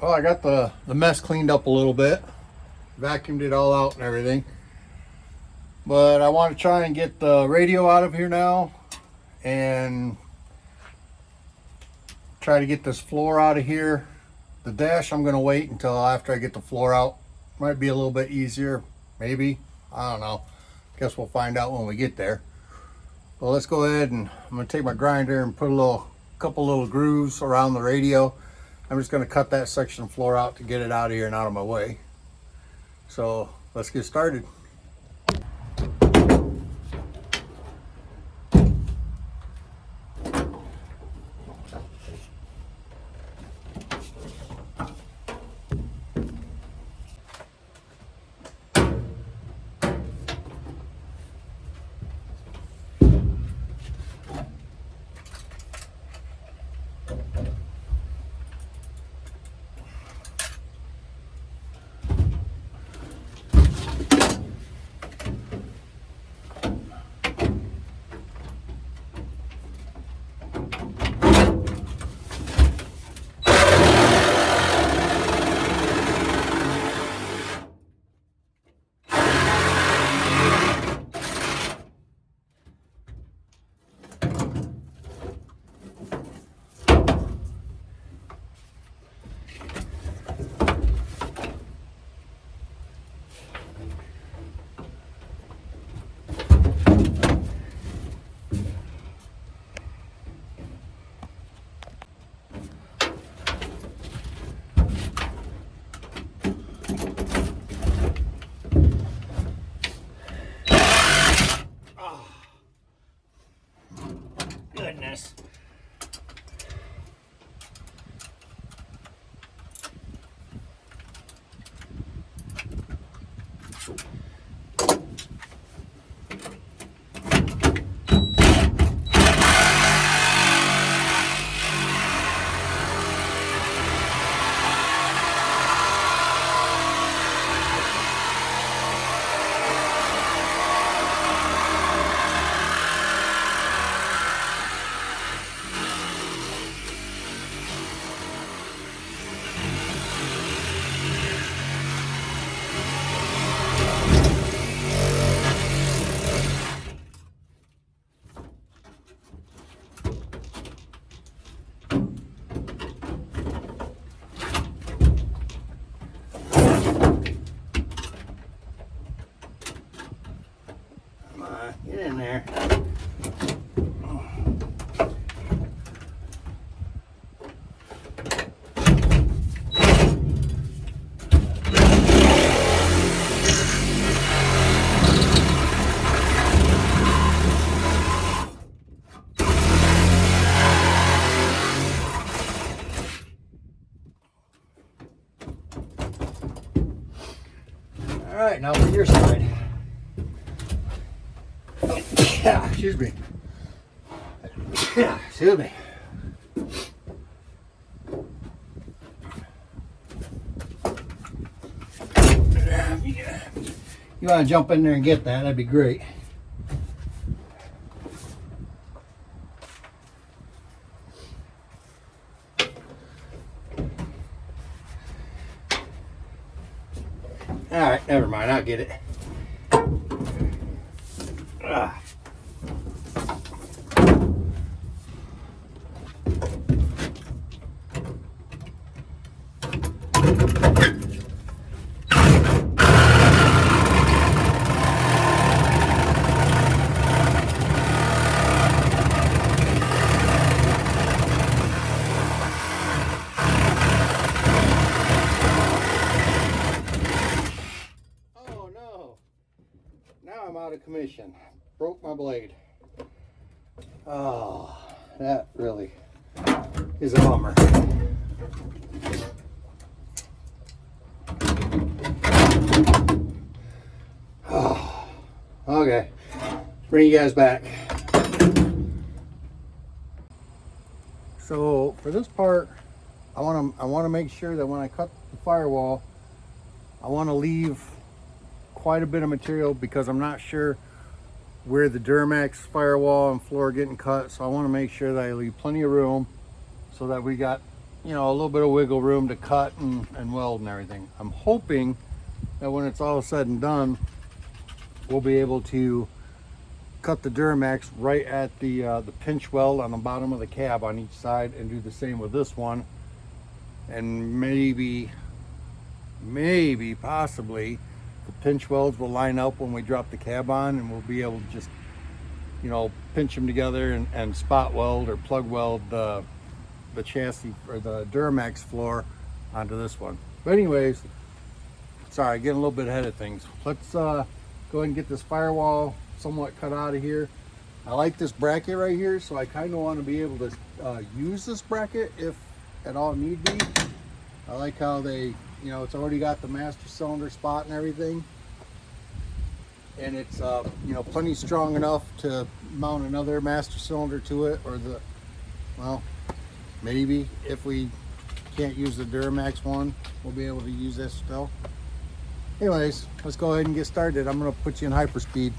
Well, I got the mess cleaned up a little bit, vacuumed it all out and everything. But I want to try and get the radio out of here now and try to get this floor out of here. The dash I'm going to wait until after I get the floor out. Might be a little bit easier, maybe. I don't know. Guess we'll find out when we get there. Well, let's go ahead and I'm going to take my grinder and put a couple little grooves around the radio. I'm just going to cut that section of floor out to get it out of here and out of my way. So let's get started. Goodness. Get in there. All right, now for your side. Yeah, excuse me. Yeah, excuse me. You want to jump in there and get that? That'd be great. All right, never mind. I'll get it. Ah. Oh no. Now I'm out of commission. Broke my blade. Oh, that really is a bummer. Oh, okay. Bring you guys back. So for this part, I want to make sure that when I cut the firewall, I want to leave quite a bit of material because I'm not sure where the duramax firewall and floor are getting cut. So I want to make sure that I leave plenty of room so that we got you know, a little bit of wiggle room to cut and weld and everything. I'm hoping that when it's all said and done, we'll be able to cut the Duramax right at the pinch weld on the bottom of the cab on each side, and do the same with this one. And maybe possibly the pinch welds will line up when we drop the cab on, and we'll be able to just, you know, pinch them together and spot weld or plug weld the chassis or the Duramax floor onto this one. But anyways, sorry, getting a little bit ahead of things. Let's go ahead and get this firewall somewhat cut out of here. I like this bracket right here, so I kind of want to be able to use this bracket if at all need be. I like how they, you know, it's already got the master cylinder spot and everything, and it's you know, plenty strong enough to mount another master cylinder to it, or the, well, maybe if we can't use the Duramax one, we'll be able to use this still. Anyways, let's go ahead and get started. I'm going to put you in hyperspeed.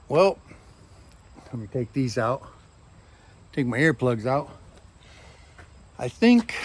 Well, let me take these out, take my earplugs out. I think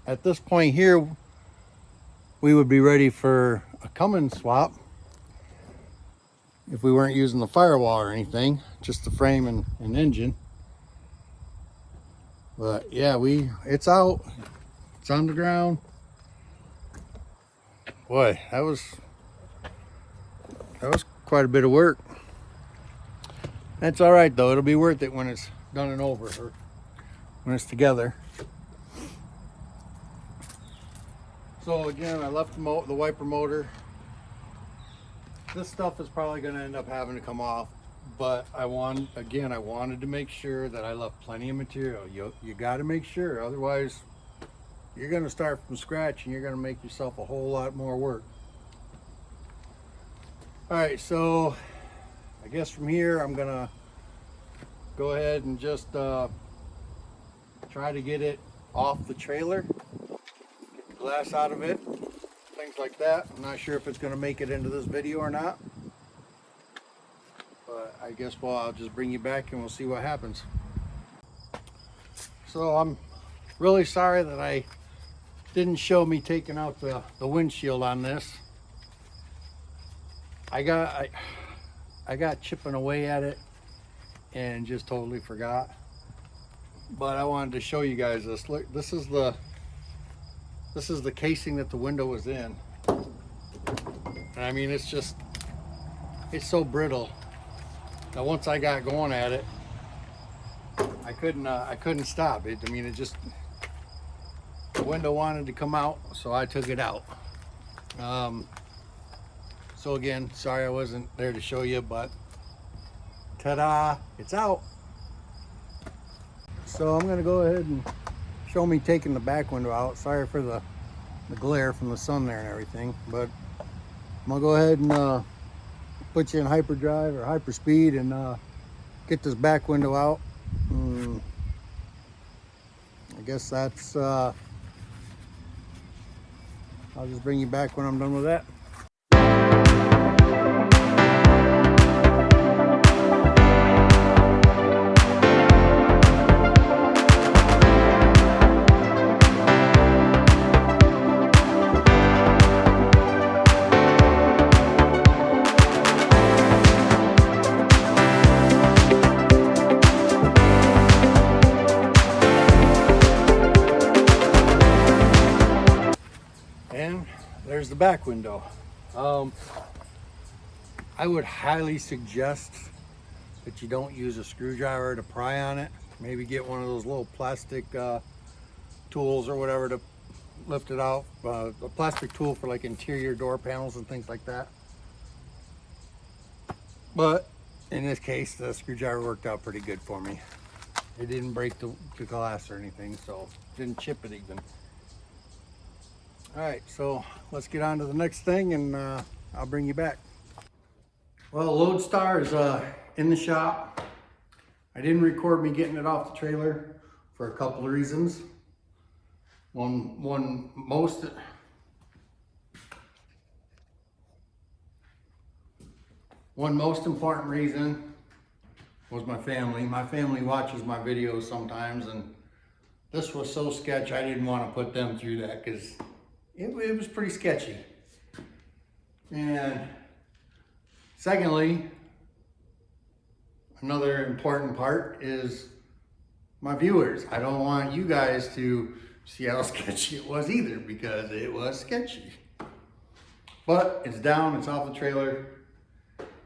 at this point here, we would be ready for a Cummins swap if we weren't using the firewall or anything, just the frame and engine. But yeah, it's out, it's on the ground. Boy, that was quite a bit of work. That's all right though. It'll be worth it when it's done and over, or when it's together. So again, I left the wiper motor. This stuff is probably going to end up having to come off, but I wanted to make sure that I left plenty of material. You got to make sure, otherwise you're going to start from scratch and you're going to make yourself a whole lot more work. All right, so I guess from here I'm gonna go ahead and just try to get it off the trailer, get the glass out of it, things like that. I'm not sure if it's gonna make it into this video or not, but I guess I'll just bring you back and we'll see what happens. So I'm really sorry that I didn't show me taking out the windshield on this. I got chipping away at it and just totally forgot. But I wanted to show you guys this. Look, this is the casing that the window was in. And I mean, it's so brittle that once I got going at it, I couldn't stop it. I mean, the window wanted to come out, so I took it out. So again, sorry I wasn't there to show you, but ta-da, it's out. So I'm gonna go ahead and show me taking the back window out. Sorry for the glare from the sun there and everything, but I'm gonna go ahead and put you in hyperdrive or hyperspeed and get this back window out. I guess that's, I'll just bring you back when I'm done with that. And there's the back window. I would highly suggest that you don't use a screwdriver to pry on it. Maybe get one of those little plastic tools or whatever to lift it out. A plastic tool for like interior door panels and things like that. But in this case, the screwdriver worked out pretty good for me. It didn't break the glass or anything, so didn't chip it even. All right, so let's get on to the next thing, and I'll bring you back. Well, Loadstar is in the shop. I didn't record me getting it off the trailer for a couple of reasons. One most important reason was my family. My family watches my videos sometimes, and this was so sketchy, I didn't want to put them through that because it was pretty sketchy. And secondly, another important part is my viewers. I don't want you guys to see how sketchy it was either, because it was sketchy. But it's down, it's off the trailer.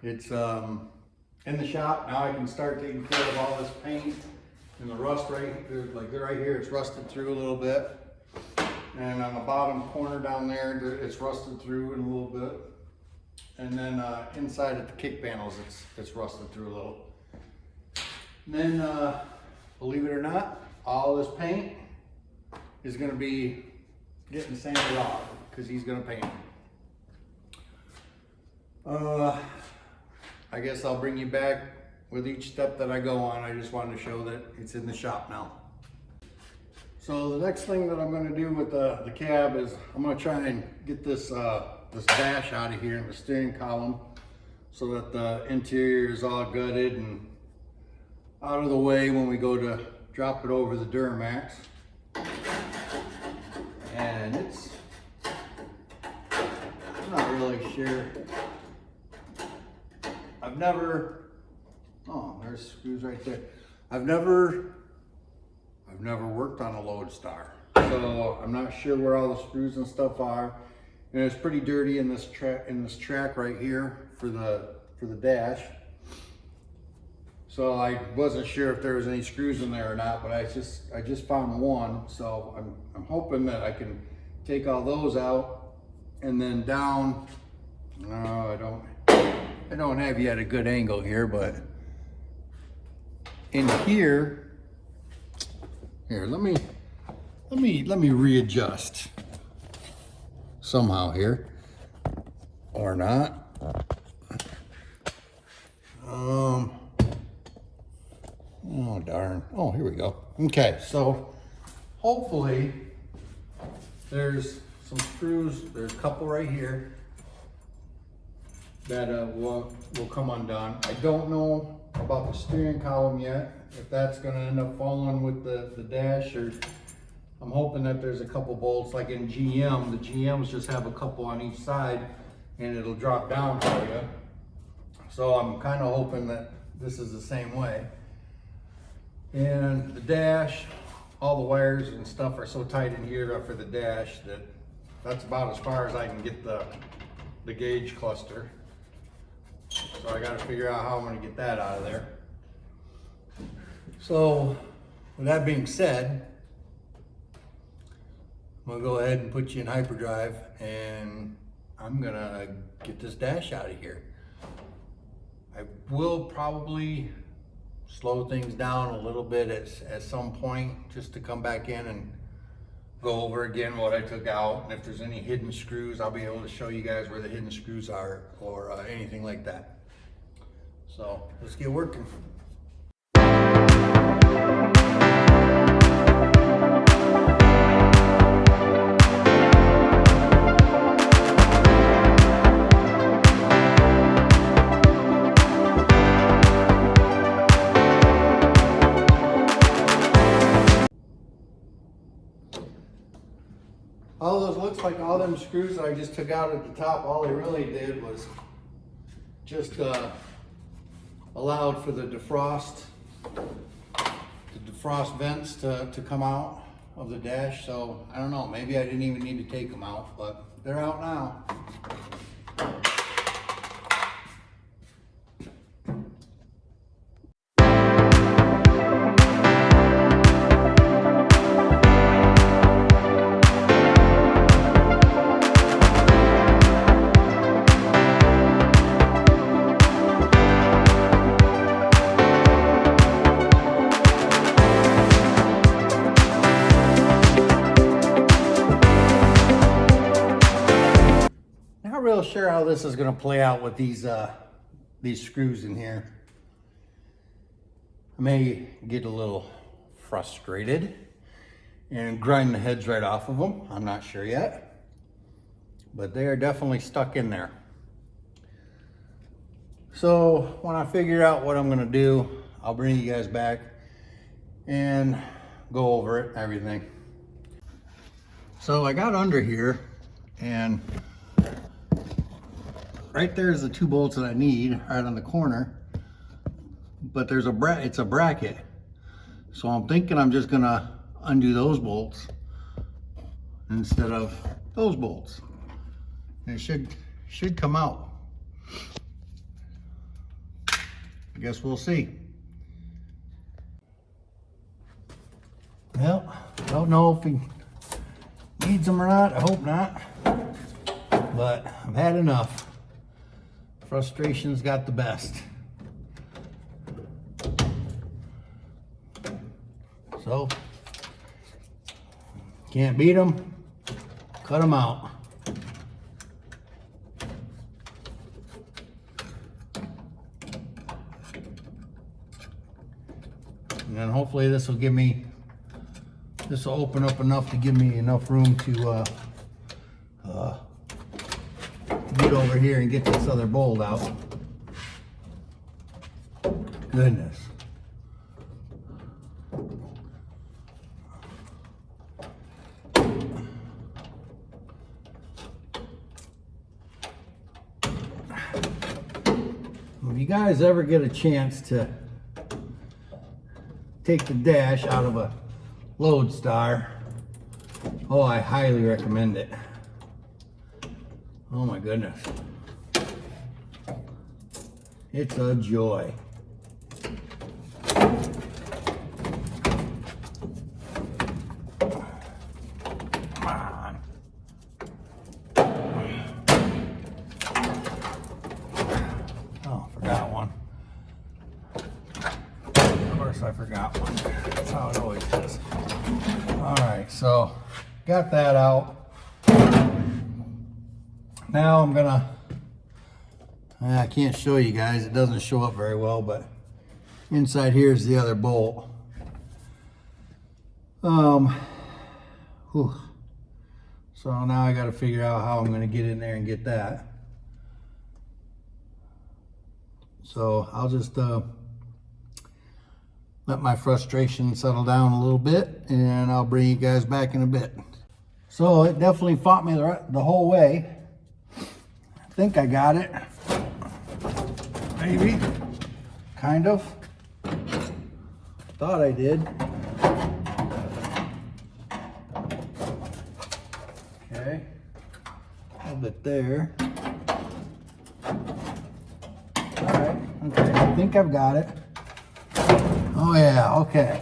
It's in the shop. Now I can start taking care of all this paint and the rust right here. It's rusted through a little bit. And on the bottom corner down there, it's rusted through in a little bit. And then inside at the kick panels, it's rusted through a little. And then, believe it or not, all this paint is gonna be getting sanded off because he's gonna paint. I guess I'll bring you back with each step that I go on. I just wanted to show that it's in the shop now. So the next thing that I'm going to do with the cab is I'm going to try and get this this dash out of here in the steering column so that the interior is all gutted and out of the way when we go to drop it over the Duramax. And I'm not really sure. Oh, there's screws right there. I've never worked on a Loadstar, so I'm not sure where all the screws and stuff are. And it's pretty dirty in this track right here for the dash. So I wasn't sure if there was any screws in there or not, but I just found one. So I'm hoping that I can take all those out, and then down. No, I don't have you at a good angle here, but in here, let me readjust somehow here, or not. Oh darn. Oh, here we go. Okay, so hopefully there's some screws. There's a couple right here that will come undone. I don't know about the steering column yet, if that's going to end up falling with the dash, or I'm hoping that there's a couple bolts like in GM. The GMs just have a couple on each side and it'll drop down for you. So I'm kind of hoping that this is the same way. And the dash, all the wires and stuff are so tight in here for the dash that's about as far as I can get the gauge cluster. So I got to figure out how I'm going to get that out of there. So with that being said, I'm going to go ahead and put you in hyperdrive, and I'm going to get this dash out of here. I will probably slow things down a little bit at some point, just to come back in and go over again what I took out. And if there's any hidden screws, I'll be able to show you guys where the hidden screws are, or anything like that. So let's get working. all those, looks like all them screws that I just took out at the top, all they really did was just allowed for the defrost vents to come out of the dash. So I don't know, maybe I didn't even need to take them out, but they're out now. Real sure how this is going to play out with these screws in here. I may get a little frustrated and grind the heads right off of them. I'm not sure yet, but they are definitely stuck in there. So when I figure out what I'm going to do, I'll bring you guys back and go over it, everything. So I got under here, and right there's the 2 bolts that I need right on the corner, but there's it's a bracket. So I'm thinking I'm just gonna undo those bolts instead of those bolts. And it should come out. I guess we'll see. Well, don't know if he needs them or not. I hope not. But I've had enough. Frustration's got the best. So, can't beat them, cut them out. And then hopefully this will open up enough to give me enough room to get over here and get this other bolt out. Goodness. If you guys ever get a chance to take the dash out of a Loadstar, oh, I highly recommend it. Oh my goodness. It's a joy. Come on. Oh, forgot one. Of course I forgot one. That's how it always is. All right, so got that out. Now I'm gonna, I can't show you guys, it doesn't show up very well, but inside here is the other bolt. So now I gotta figure out how I'm gonna get in there and get that. So I'll just let my frustration settle down a little bit, and I'll bring you guys back in a bit. So it definitely fought me the whole way. I think I got it. Maybe. Kind of. Thought I did. Okay. A little bit there. Alright. Okay. I think I've got it. Oh yeah. Okay.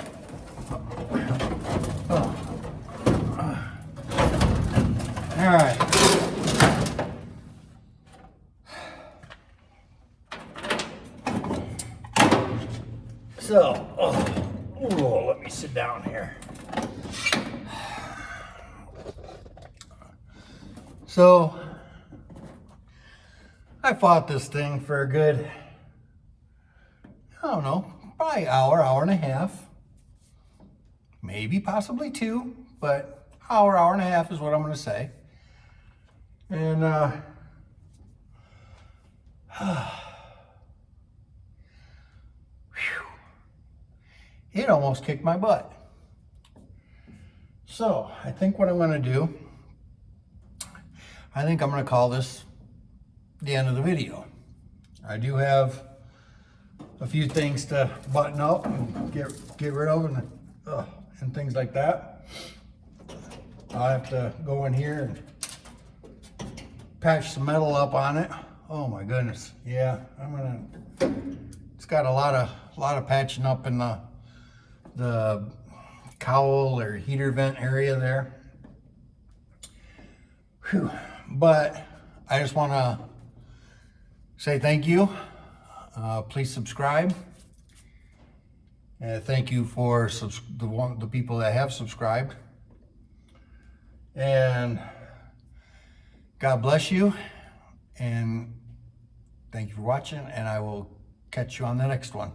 Alright. So, let me sit down here. So, I fought this thing for a good, I don't know, probably hour and a half. Maybe possibly 2, but hour and a half is what I'm going to say. And, it almost kicked my butt. So I think what I'm going to do I think I'm going to call this the end of the video. I do have a few things to button up and get rid of and things like that. I'll have to go in here and patch some metal up on it. Oh my goodness. Yeah, it's got a lot of patching up in the cowl or heater vent area there. Whew. But I just want to say thank you. Please subscribe. Thank you for the people that have subscribed. And God bless you. And thank you for watching. And I will catch you on the next one.